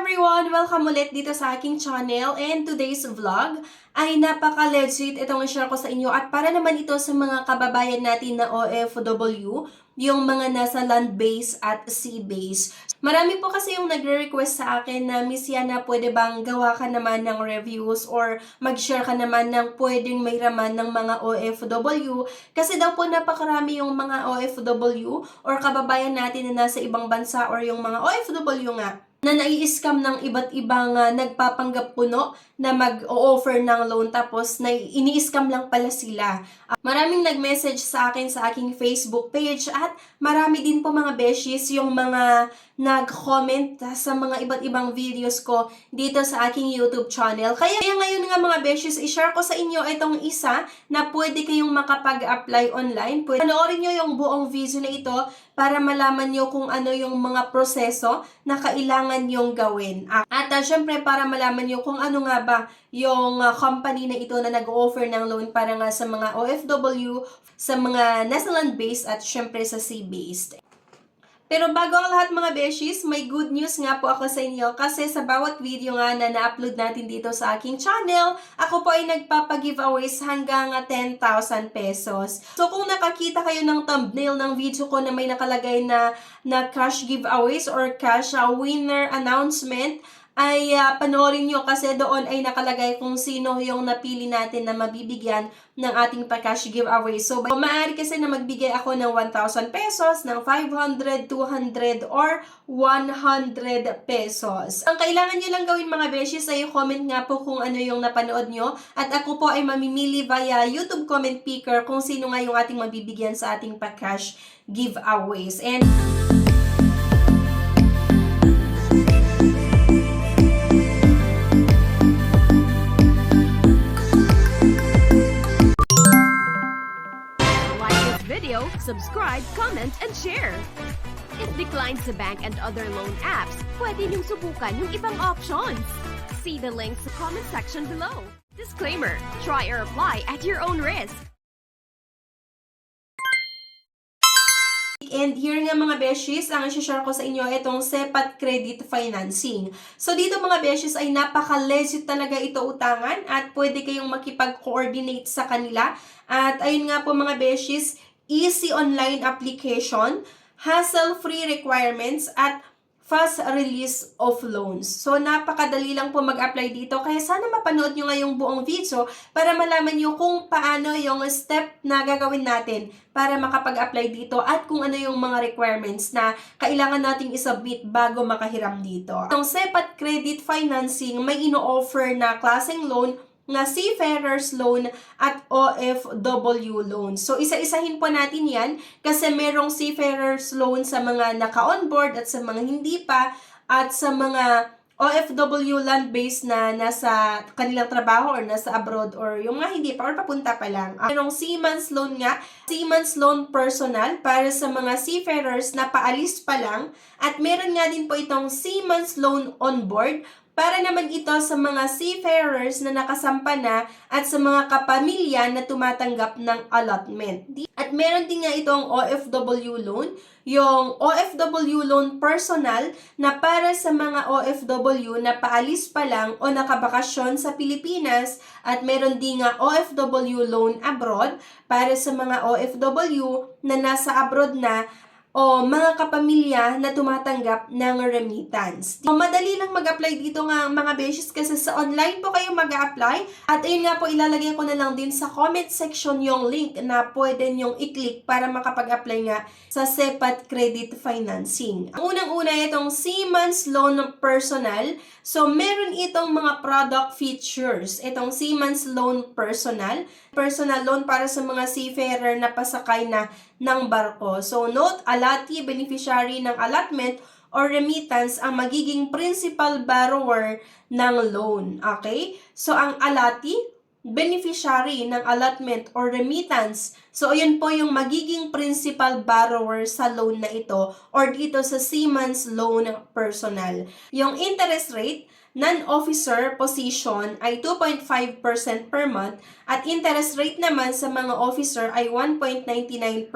everyone! Welcome ulit dito sa aking channel, and today's vlog ay napaka-legit itong i-share ko sa inyo at para naman ito sa mga kababayan natin na OFW, yung mga nasa land base at sea base. Marami po kasi yung nagre-request sa akin na Miss Yana, pwede bang gawa ka naman ng reviews or mag-share ka naman ng pwedeng may raman ng mga OFW kasi daw po napakarami yung mga OFW or kababayan natin na nasa ibang bansa or yung mga OFW nga na nai-scam ng iba't ibang nagpapanggap puno na mag-o-offer ng loan tapos ini-scam lang pala sila. Maraming nag-message sa akin sa aking Facebook page at marami din po mga beshies yung mga nag-comment sa mga iba't ibang videos ko dito sa aking YouTube channel. Kaya ngayon nga mga beshies, i-share ko sa inyo itong isa na pwede kayong makapag-apply online. Panoorin nyo yung buong video na ito para malaman nyo kung ano yung mga proseso na kailangan yung gawin. At syempre para malaman nyo kung ano nga ba yung company na ito na nag-offer ng loan para nga sa mga OFW, sa mga nasa land-based at syempre sa sea-based. Pero bago ang lahat mga beshies, may good news nga po ako sa inyo kasi sa bawat video nga na na-upload natin dito sa aking channel, ako po ay nagpapag-giveaways hanggang 10,000 pesos. So kung nakakita kayo ng thumbnail ng video ko na may nakalagay na cash giveaways or cash winner announcement, ay panoorin nyo kasi doon ay nakalagay kung sino yung napili natin na mabibigyan ng ating pa-cash giveaway. So, maaari kasi na magbigay ako ng 1,000 pesos, ng 500, 200, or 100 pesos. Ang kailangan nyo lang gawin mga beshies ay comment nga po kung ano yung napanood nyo at ako po ay mamimili via YouTube comment picker kung sino nga yung ating mabibigyan sa ating pa-cash giveaways. And subscribe, comment, and share. It declines the bank and other loan apps. Pwede niyong subukan yung ibang options. See the links sa comment section below. Disclaimer, try or apply at your own risk. And here nga mga beshies, ang i-share ko sa inyo itong SEPAT Credit Financing. So dito mga beshies ay napaka-legit talaga ito utangan at pwede kayong makipag-coordinate sa kanila. At ayun nga po mga beshies, easy online application, hassle-free requirements, at fast release of loans. So, napakadali lang po mag-apply dito. Kaya sana mapanood nyo nga yung buong video para malaman nyo kung paano yung step na gagawin natin para makapag-apply dito at kung ano yung mga requirements na kailangan nating isubmit bago makahiram dito. Ang SEPAT Credit Financing may ino-offer na klaseng loan na seafarers loan at OFW loan. So, isa-isahin po natin yan kasi merong seafarers loan sa mga naka-onboard at sa mga hindi pa at sa mga OFW land-based na nasa kanilang trabaho or nasa abroad or yung mga hindi pa or papunta pa lang. Merong seaman's loan nga, seaman's loan personal para sa mga seafarers na paalis pa lang at meron nga din po itong seaman's loan on board para naman ito sa mga seafarers na nakasampa na at sa mga kapamilya na tumatanggap ng allotment. At meron din nga itong OFW loan, yung OFW loan personal na para sa mga OFW na paalis pa lang o nakabakasyon sa Pilipinas at meron din nga OFW loan abroad para sa mga OFW na nasa abroad na o mga kapamilya na tumatanggap ng remittance. Madali lang mag-apply dito nga mga beshies kasi sa online po kayo mag-apply at ayun nga po ilalagay ko na lang din sa comment section yung link na pwede nyong i-click para makapag-apply nga sa SEPAT Credit Financing. Ang unang-una itong Seaman's Loan Personal. So meron itong mga product features. Itong Seaman's Loan Personal loan para sa mga seafarer na pasakay na ng barko. So note, alati, beneficiary ng allotment or remittance ang magiging principal borrower ng loan. Okay? So ang alati, beneficiary ng allotment or remittance. So, ayun po yung magiging principal borrower sa loan na ito or dito sa Siemens Loan Personal. Yung interest rate, non-officer position ay 2.5% per month at interest rate naman sa mga officer ay 1.99%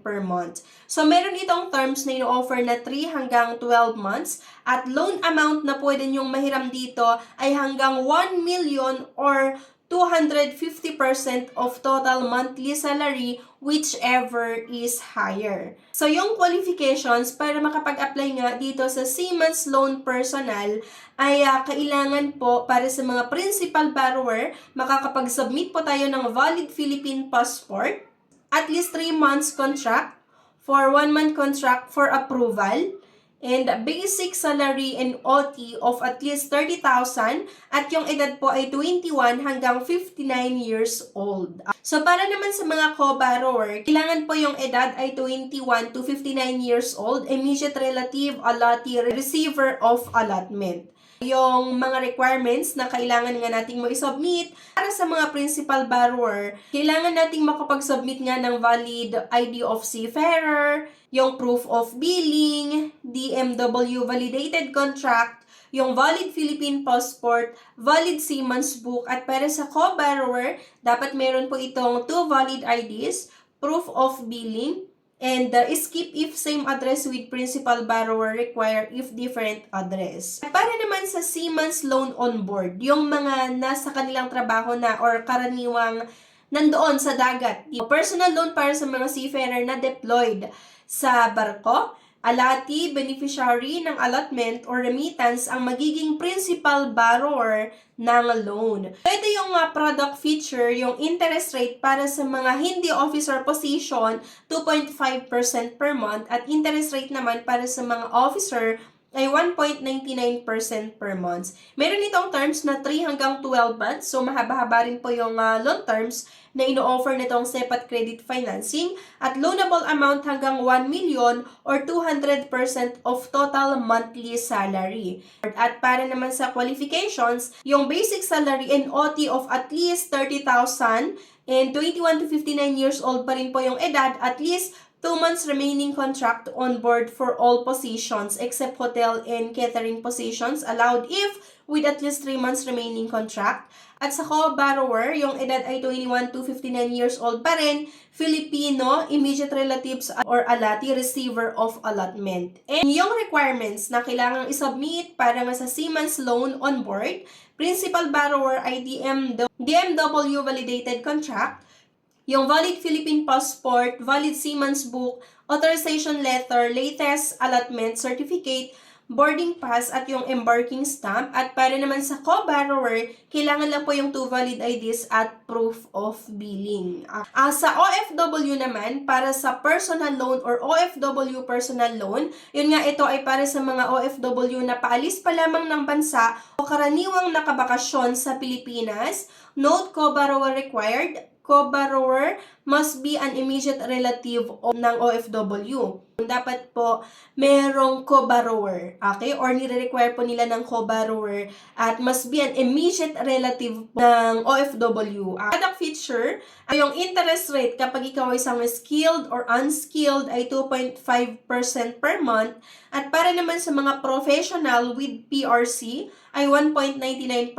per month. So, meron itong terms na ino-offer na 3 hanggang 12 months at loan amount na pwede nyong mahiram dito ay hanggang 1 million or 250% of total monthly salary, whichever is higher. So, yung qualifications para makapag-apply nga dito sa Siemens Loan Personal ay kailangan po para sa mga principal borrower, makakapag-submit po tayo ng valid Philippine passport, at least 3 months contract, for 1 month contract for approval, and basic salary and OT of at least 30,000 at yung edad po ay 21 hanggang 59 years old. So para naman sa mga co-borrower, kailangan po yung edad ay 21 to 59 years old, immediate relative, allotee, receiver of allotment. Yung mga requirements na kailangan nga nating ma-submit para sa mga principal borrower, kailangan nating makapag-submit nga ng valid ID of seafarer, yung proof of billing, DMW validated contract, yung valid Philippine passport, valid Siemens book, at para sa co-borrower, dapat meron po itong 2 valid IDs, proof of billing, and skip if same address with principal borrower require if different address. Para naman sa Siemens Loan on Board, yung mga nasa kanilang trabaho na or karaniwang nandoon sa dagat. Personal loan para sa mga seafarer na deployed sa barko, allotee, beneficiary ng allotment or remittance ang magiging principal borrower ng loan. Ito yung product feature, yung interest rate para sa mga hindi officer position, 2.5% per month at interest rate naman para sa mga officer ay 1.99% per month. Meron itong terms na 3 hanggang 12 months. So, mahaba-haba rin po yung loan terms na ino-offer nitong SEPAT Credit Financing at loanable amount hanggang 1 million or 200% of total monthly salary. At para naman sa qualifications, yung basic salary and OT of at least 30,000 and 21 to 59 years old pa rin po yung edad, at least 2 months remaining contract on board for all positions except hotel and catering positions allowed if with at least 3 months remaining contract. At sa co-borrower, yung edad ay 21 to 59 years old pa rin, Filipino, immediate relatives or allotee, receiver of allotment. And yung requirements na kailangang isubmit para nga sa Siemens Loan on Board, principal borrower ay DMW validated contract, yung valid Philippine passport, valid Siemens book, authorization letter, latest allotment certificate, boarding pass at yung embarking stamp. At para naman sa co-borrower, kailangan lang po yung 2 valid IDs at proof of billing. Sa OFW naman, para sa personal loan or OFW personal loan, yun nga ito ay para sa mga OFW na paalis pa lamang ng bansa o karaniwang nakabakasyon sa Pilipinas. Note, co-borrower required. Co-borrower must be an immediate relative ng OFW. Dapat po merong co-borrower, okay? Or nire-require po nila ng co-borrower at must be an immediate relative ng OFW. Product feature ay yung interest rate kapag ikaw ay isang skilled or unskilled ay 2.5% per month at para naman sa mga professional with PRC ay 1.99%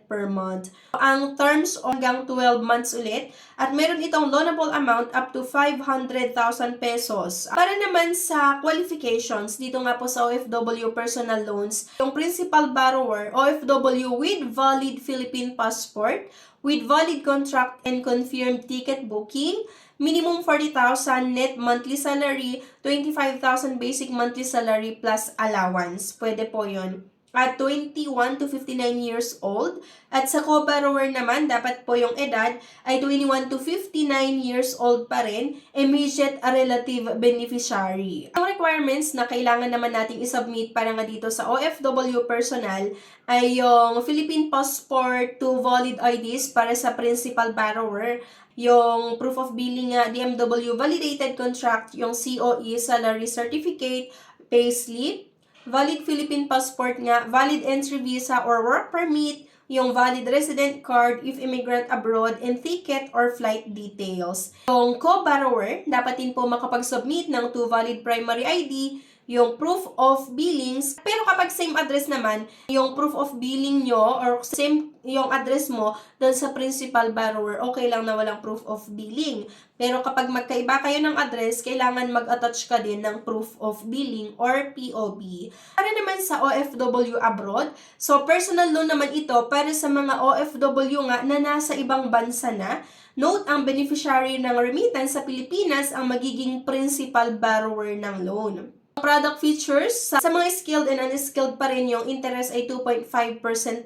per month. Ang terms hanggang 12 months ulit at meron itong loanable amount up to 500,000 pesos. Para naman sa qualifications, dito nga po sa OFW personal loans, yung principal borrower, OFW with valid Philippine passport, with valid contract and confirmed ticket booking, minimum 40,000 net monthly salary, 25,000 basic monthly salary plus allowance. Pwede po yun. At 21 to 59 years old. At sa co-borrower naman, dapat po yung edad ay 21 to 59 years old pa rin, immediate relative beneficiary. Ang requirements na kailangan naman nating isubmit para nga dito sa OFW personal ay yung Philippine passport, 2 valid IDs para sa principal borrower, yung proof of billing nga, DMW validated contract, yung COE salary certificate, payslip, valid Philippine passport nga, valid entry visa or work permit, yung valid resident card if immigrant abroad, and ticket or flight details. Yung co-borrower, dapat din po makapag-submit ng 2 valid primary ID, yung proof of billings. Pero kapag same address naman, yung proof of billing nyo or same yung address mo doon sa principal borrower, okay lang na walang proof of billing. Pero kapag magkaiba kayo ng address, kailangan mag-attach ka din ng proof of billing or POB. Para naman sa OFW abroad, so personal loan naman ito para sa mga OFW nga na nasa ibang bansa na. Note, ang beneficiary ng remittance sa Pilipinas ang magiging principal borrower ng loan. Product features, sa mga skilled and unskilled pa rin yung interest ay 2.5%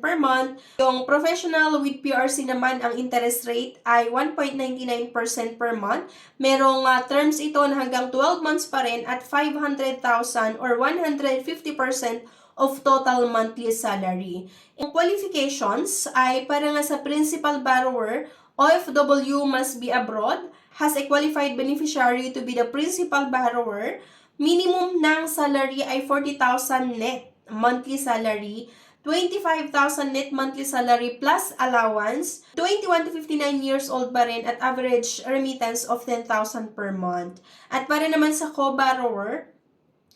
per month. Yung professional with PRC naman, ang interest rate ay 1.99% per month. Merong terms ito na hanggang 12 months pa rin at 500,000 or 150% of total monthly salary. Yung qualifications ay para nga sa principal borrower, OFW must be abroad, has a qualified beneficiary to be the principal borrower. Minimum ng salary ay 40,000 net monthly salary, 25,000 net monthly salary plus allowance, 21 to 59 years old pa rin at average remittance of 10,000 per month. At para naman sa co-borrower,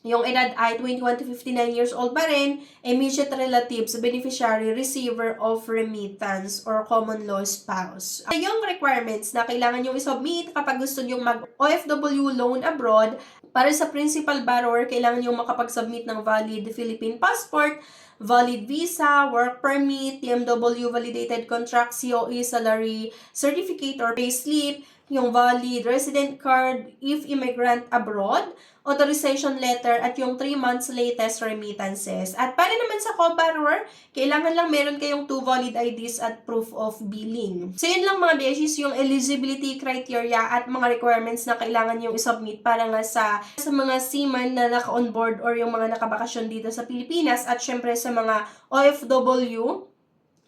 yung edad ay 21 to 59 years old pa rin, immediate relatives, beneficiary, receiver of remittance, or common law spouse. Yung requirements na kailangan yung isubmit kapag gusto nyo mag-OFW loan abroad, para sa principal borrower, kailangan yung makapag-submit ng valid Philippine passport, valid visa, work permit, TMW validated contract, COE salary certificate or payslip, yung valid resident card if immigrant abroad, authorization letter, at yung 3 months latest remittances. At para naman sa co-borrower, kailangan lang meron kayong 2 valid IDs at proof of billing. So yun lang mga beses, yung eligibility criteria at mga requirements na kailangan yung isubmit para nga sa mga seaman na naka-onboard or yung mga nakabakasyon dito sa Pilipinas at syempre sa mga OFW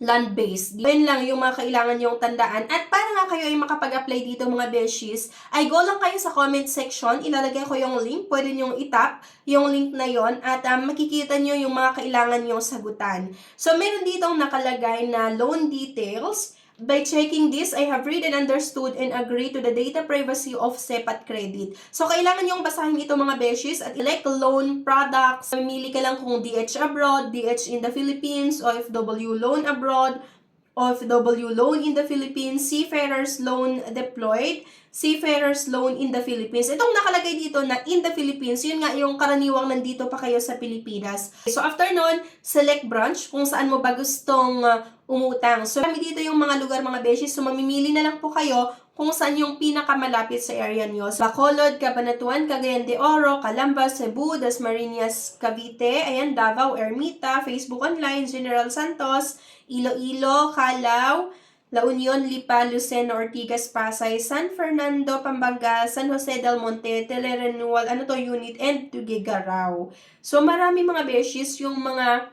land-based. Yun lang yung mga kailangan yung tandaan. At para nga kayo ay makapag-apply dito mga beshies, ay go lang kayo sa comment section. Ilalagay ko yung link. Pwede nyo itap yung link na yon at makikita nyo yung mga kailangan yung sagutan. So, meron ditong nakalagay na loan details. By checking this, I have read and understood and agree to the data privacy of SEPAT Credit. So, kailangan yung basahin ito mga beshies at elect loan products. Mamili ka lang kung DH abroad, DH in the Philippines, OFW loan abroad, OFW loan in the Philippines, Seafarers loan deployed, Seafarers loan in the Philippines. Itong nakalagay dito na in the Philippines, yun nga yung karaniwang nandito pa kayo sa Pilipinas. So after nun, select branch kung saan mo ba gustong umutang. So kami dito yung mga lugar mga beshes, so mamimili na lang po kayo kung saan yung pinakamalapit sa area nyo. So, Bacolod, Cabanatuan, Cagayan de Oro, Calamba, Cebu, Dasmariñas, Cavite, ayan, Davao, Ermita, Facebook Online, General Santos, Iloilo, Calao, La Union, Lipa, Lucena, Ortigas, Pasay, San Fernando, Pampanga, San Jose del Monte, Telerenewal, Unit, and Tuguegarao. So, marami mga beshes yung mga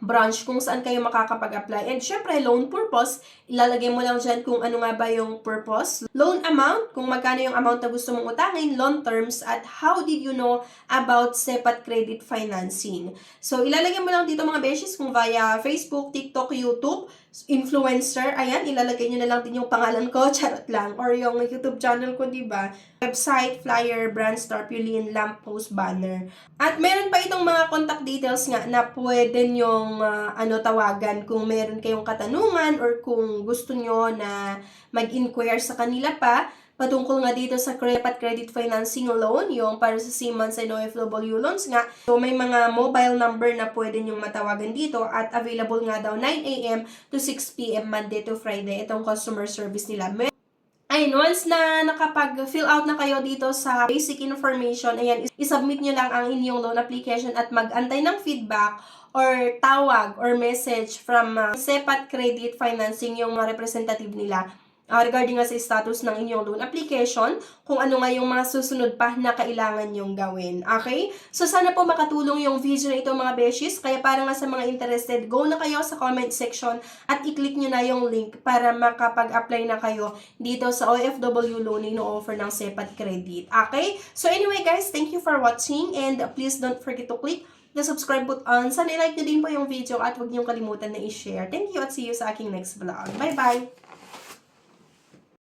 branch kung saan kayo makakapag-apply. And syempre, loan purpose, ilalagay mo lang dyan kung ano nga ba yung purpose. Loan amount, kung magkano yung amount na gusto mong utangin, loan terms, at how did you know about SEPAT credit financing. So, ilalagay mo lang dito mga beshes kung via Facebook, TikTok, YouTube, influencer, ayan, ilalagay nyo na lang din yung pangalan ko, charot lang, or yung YouTube channel ko, diba? Website, flyer, brand, tarpaulin, lamppost, banner. At meron pa itong mga contact details nga na pwede nyong tawagan kung meron kayong katanungan or kung gusto nyo na mag-inquire sa kanila pa patungkol nga dito sa SEPAT Credit Financing Loan, yung para sa Seaman's and OFW loans nga. So, may mga mobile number na pwede nyong matawagan dito at available nga daw 9 a.m. to 6 p.m. Monday to Friday itong customer service nila. Ayun, once na nakapag-fill out na kayo dito sa basic information, ayan, isubmit nyo lang ang inyong loan application at mag-antay ng feedback or tawag or message from SEPAT Credit Financing, yung mga representative nila. Regarding nga sa status ng inyong loan application, kung ano nga yung mga susunod pa na kailangan nyong gawin. Okay? So, sana po makatulong yung video na ito mga beshies. Kaya para nga sa mga interested, go na kayo sa comment section at i-click nyo na yung link para makapag-apply na kayo dito sa OFW loan na offer ng SEPAT Credit. Okay? So, anyway guys, thank you for watching and please don't forget to click the subscribe button. Sana i-like nyo din po yung video at huwag niyong kalimutan na i-share. Thank you at see you sa aking next vlog. Bye-bye!